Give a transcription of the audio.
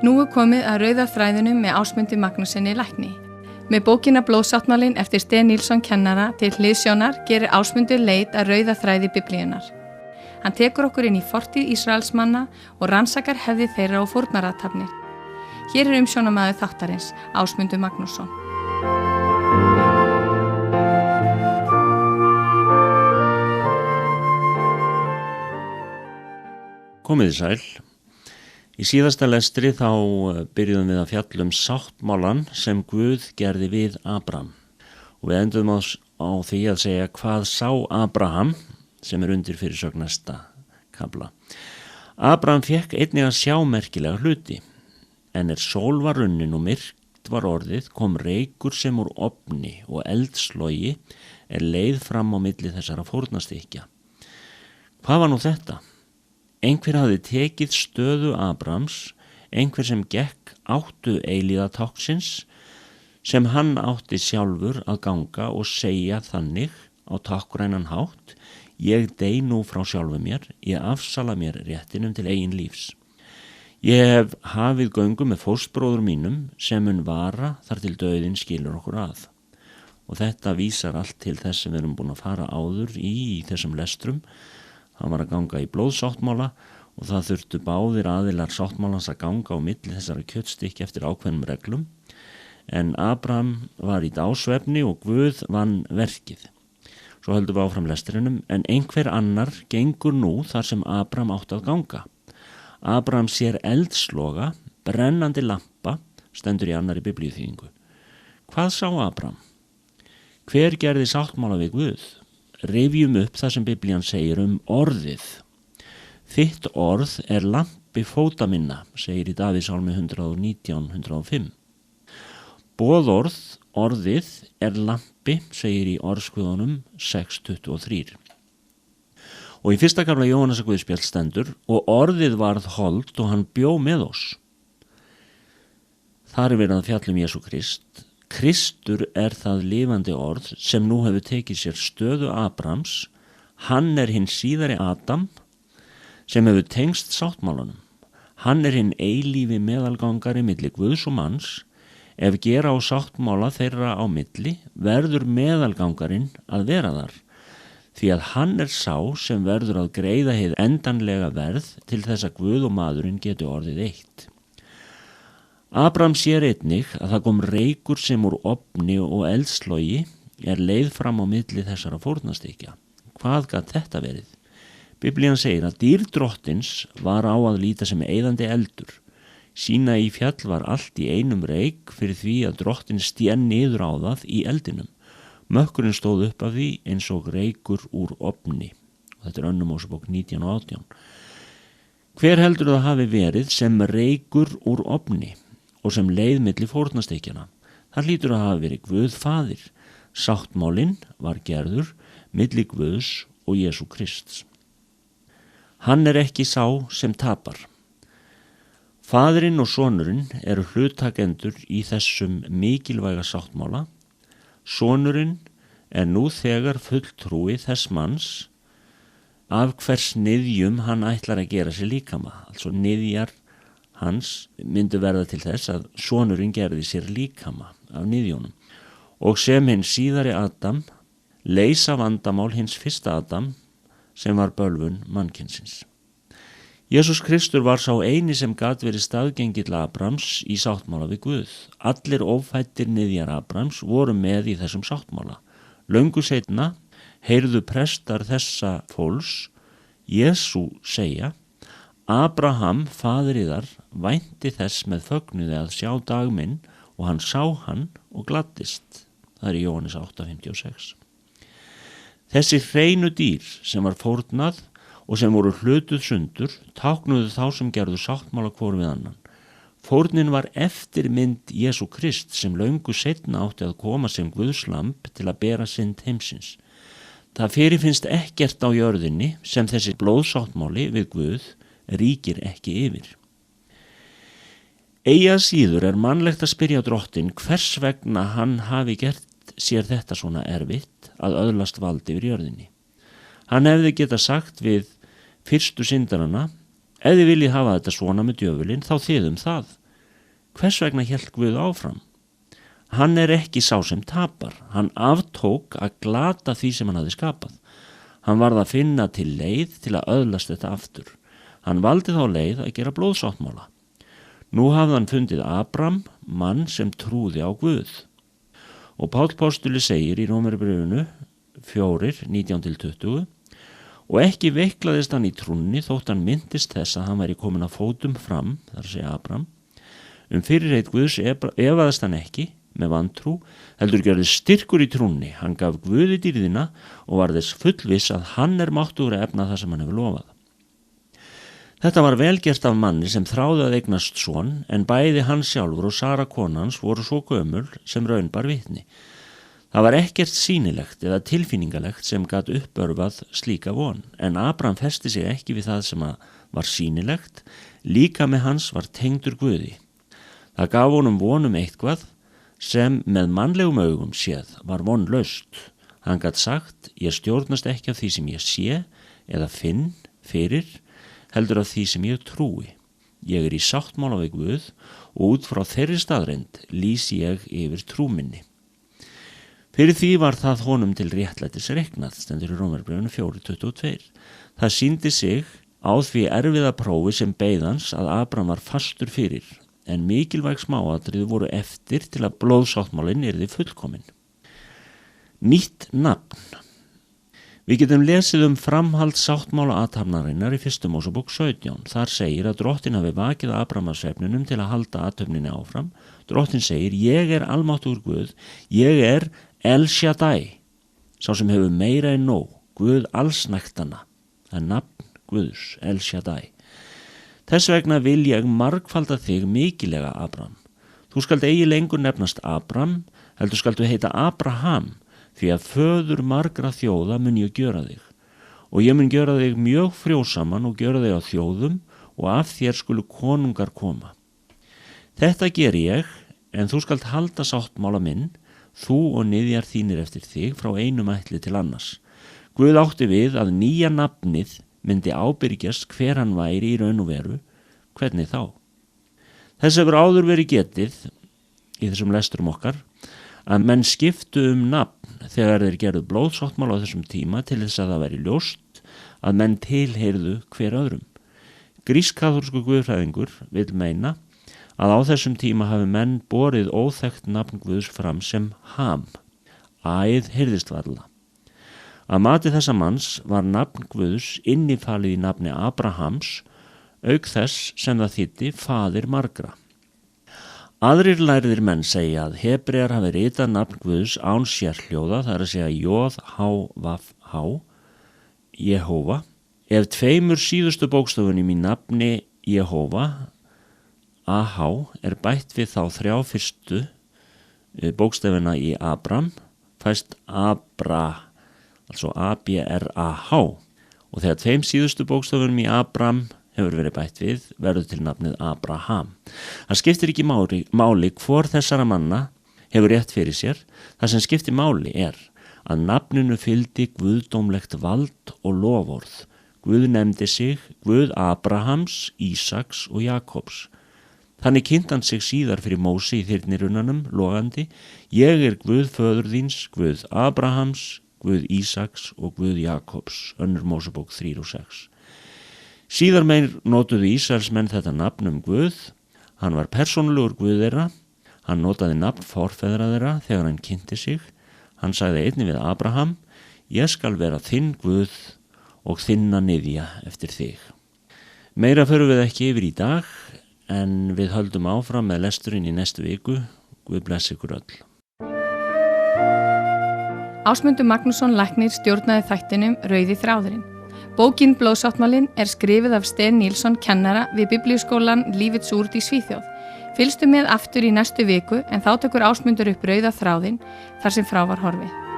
Nú komið að rauða þræðinum með Ásmundi Magnússyni lækni. Með bókina Blóðsáttmálinn eftir Sten Nilsson kennara til hliðsjónar gerir Ásmundur leit að rauða þræði Biblíunnar. Hann tekur okkur inn í fortíð Ísraelsmanna og rannsakar hefði þeirra og fórnarathafnir. Hér umsjónarmaður þáttarins, Ásmundur Magnússon. Komiði sæl. Í síðasta lestri þá byrjuðum við að fjalla sáttmálann sem Guð gerði við Abraham. Og við endum á því að segja hvað sá Abraham, sem undir fyrirsögn næsta kafla. Abraham fékk einnig að sjá merkilega hluti, en sól var runnin og myrkt var orðið, kom reykur sem úr ofni og eldslogi leið fram á milli þessara fórnastykja. Hvað var nú þetta? Einhver hafði tekið stöðu Abrahams, einhver sem gekk áttu eilíðatáknsins, sem hann átti sjálfur að ganga og segja þannig á táknrænan hátt: ég dey nú frá sjálfu mér, ég afsala mér réttinum til eigin lífs. Ég hef hafið göngu með fóstbróður mínum sem mun vara þar til dauðinn skilur okkur að. Og þetta vísar allt til þess sem við erum búin að fara áður í þessum lestrum. Hann var að ganga í blóðsáttmála og það þurftu báðir aðilar sáttmálans að ganga á milli þessara kjötstykki eftir ákveðnum reglum. En Abraham var í dásvefni og Guð vann verkið. Svo höldum við áfram lestrinum, en einhver annar gengur nú þar sem Abraham átti að ganga. Abraham sér eldsloga, brennandi lampa, stendur í annarri biblíuþýðingu. Hvað sá Abraham? Hver gerði sáttmála við Guð? Rifjum upp það sem Biblían segir orðið. Þitt orð lampi fóta minna, segir í Davíðssálmi 119:105. Boðorð, orðið lampi, segir í Orðskviðunum 6:23. Og í fyrsta kafla Jóhannesar Guðspjalls stendur: og orðið varð hold og hann bjó með oss. Þar verið að fjalla Jesú Krist. Kristur það lifandi orð sem nú hefur tekið sér stöðu Abrahams. Hann hinn síðari Adam sem hefur tengst sáttmálanum. Hann hinn eilífi meðalgangari milli Guðs og manns. Ef gera á sáttmála þeirra á milli, verður meðalgangarinn að vera þar. Því að hann sá sem verður að greiða hið endanlega verð til þess að Guð og maðurinn geti orðið eitt. Abraham sér einnig að það kom reykur sem úr ofni og eldslogi leið fram á milli þessara fórnastykja. Hvað gat þetta verið? Biblían segir að dýr drottins var á að líta sem eyðandi eldur. Sínaí fjall var allt í einum reyk fyrir því að drottin stén niður á það í eldinum. Mökkurinn stóð upp af því eins og reykur úr ofni. Þetta 2. Mósebók 19:18. Hver heldur það hafi verið sem reykur úr ofni og sem leið milli fórnastykjana? Það hlýtur að hafa verið Guð faðir. Sáttmálinn var gerður milli Guðs og Jesú Krists. Hann ekki sá sem tapar. Faðirinn og sonurinn eru hlutakendur í þessum mikilvæga sáttmála. Sonurinn nú þegar fulltrúi þess manns af hvers niðjum hann ætlar að gera sér líkama. Altså niðjar hans myndu verða til þess að sonurinn gerði sér líkama af niðjónum. Og sem hinn síðari Adam leysa vandamál hins fyrsta Adam sem var bölvun mannkynsins. Jesús Kristur var sá eini sem gat verið staðgengill Abrahams í sáttmála við Guð. Allir ófættir niðjar Abrahams voru með í þessum sáttmála. Löngu seinna heyrðu prestar þessa fólks Jesú segja: Abraham, faðir yðar, vænti þess með fögnuði að sjá dag minn, og hann sá hann og gladdist. Það í Jóhannes 8:56. Þessi hreinu dýr sem var fórnað og sem voru hlutuð sundur táknuðu þá sem gerðu sáttmála hvor við annan. Fórnin var eftirmynd Jesú Krist sem löngu seinna átti að koma sem Guðslamb til að bera synd heimsins. Það fyrirfinnst ekkert á jörðinni sem þessi blóðsáttmáli við Guð ríkir ekki yfir. Eigi að síður mannlegt að spyrja drottin hvers vegna hann hafi gert sér þetta svona erfitt að öðlast vald yfir jörðinni. Hann hefði getað sagt við fyrstu syndarana: ef þið viljið hafa þetta svona með djöfulinn, þá þið það. Hvers vegna hélt Guð áfram? Hann er ekki sá sem tapar. Hann aftók að glata því sem hann hafði skapað. Hann varð að finna til leið til að öðlast þetta aftur. Hann valdi þá leið að gera blóðsáttmála. Nú hafði hann fundið Abram, mann sem trúði á Guð. Og Páll postuli segir í Rómarbréfinu 4:19-20: og ekki veiklaðist hann í trúnni þótt hann myndist þess að hann væri komin að fótum fram, þar að segja Abram. Fyrirheit Guðs efaðist hann ekki með vantrú, heldur gjörðist styrkur í trúnni. Hann gaf Guði dýrðina og var þess fullviss að hann er máttugur að efna það sem hann hefur lofað. Þetta var velgert af manni sem þráði að eignast son, en bæði hann sjálfur og Sara konans voru svo gömul sem raun bar vitni. Það var ekkert sýnilegt eða tilfinningalegt sem gat uppörfað slíka von, en Abram festi sig ekki við það sem var sýnilegt, líkami hans var tengdur Guði. Það gaf honum von eitthvað sem með mannlegum augum séð var vonlaust. Hann gat sagt: ég stjórnast ekki af því sem ég sé eða finn fyrir, heldur af því sem ég trúi. Ég er í sáttmála við Guð og út frá þeirri staðreynd lýsi ég yfir trúminni. Fyrir því var það honum til réttlætis reiknað, stendur í Rómarbréfinu 4:22. Það sýndi sig á því erfiða prófi sem beið hans að Abram var fastur fyrir, en mikilvæg smáatriði voru eftir til að blóðsáttmálinn yrði fullkominn. Nýtt nafn. Við getum lesið framhald sáttmála athafnarinnar í 1. Mósebók 17. Þar segir að Drottinn hafi vakið Abram af svefninum til að halda athöfninni áfram. Drottinn segir: ég er almáttugur Guð, ég er El Shaddai, sá sem hefur meira en nóg, Guð allsnægtana. Það er nafn Guðs, El Shaddai. Þess vegna vil ég margfalda þig mikilega, Abram. Þú skalt eigi lengur nefnast Abram, heldur skaltu heita Abraham, því að föður margra þjóða mun ég gjöra þig. Og ég mun gjöra þig mjög frjósaman og gjöra þig á þjóðum, og af þér skulu konungar koma. Þetta geri ég, en þú skalt halda sáttmála minn, þú og niðjar þínir eftir þig frá einum ætli til annars. Guð átti við að nýja nafnið myndi ábyrgjast hver hann væri í raun og veru, hvernig þá? Þess hefur áður verið getið í þessum lesturum okkar að menn skiptu nafn þegar þeir gerðu blóðsáttmála á þessum tíma til þess að það væri ljóst að menn tilheyrðu hver öðrum. Grísk-kaþólskur guðfræðingur vill meina að á þessum tíma hafi menn borið óþekkt nafn Guðs fram sem Ham. Æð heyrðist varla. Að mati þessa manns var nafn Guðs innifalið í nafni Abrahams, auk þess sem það þýddi faðir margra. Aðrir lærðir menn segja að Hebrear hafi ritað nafn Guðs án sérhljóða, það er að segja J-H-V-H, Jehóva. Ef tveimur síðustu bókstofunum í nafni Jehóva, A-H, er bætt við þá þrjá fyrstu bókstafina í Abram, fæst Abra, altså A-B-R-A-H, og þegar tveim síðustu bókstofunum í Abram hefur verið bætt við, verður til nafnið Abraham. Það skiptir ekki máli hvor þessara manna hefur rétt fyrir sér. Það sem skiptir máli er að nafninu fylgdi guðdómlegt vald og loforð. Guð nefndi sig Guð Abrahams, Ísaks og Jakobs. Þannig kynnt hann sig síðar fyrir Mósi í þyrnirunanum, logandi: ég er Guð föður þíns, Guð Abrahams, Guð Ísaks og Guð Jakobs. 2. Mósebók 3:6. Síðar meir notuðu Ísraelsmenn þetta nafn Guð. Hann var persónulegur Guð þeirra. Hann notaði nafn forfeðra þeirra þegar hann kynnti sig. Hann sagði einnig við Abraham: ég skal vera þinn Guð og þinna niðja eftir þig. Meira förum við ekki yfir í dag, en við höldum áfram með lesturinn í næstu viku. Guð blessi ykkur öll. Ásmundur Magnússon læknir stjórnaði þættinum Rauði þráðurinn. Bókin Blóðsáttmálinn er skrifið af Sten Nilsson kennara við Biblíuskólan Lífets Ord í Svíþjóð. Fylgstu með aftur í næstu viku, en þá tekur Ásmundur upp Rauða þráðinn þar sem frá var horfið.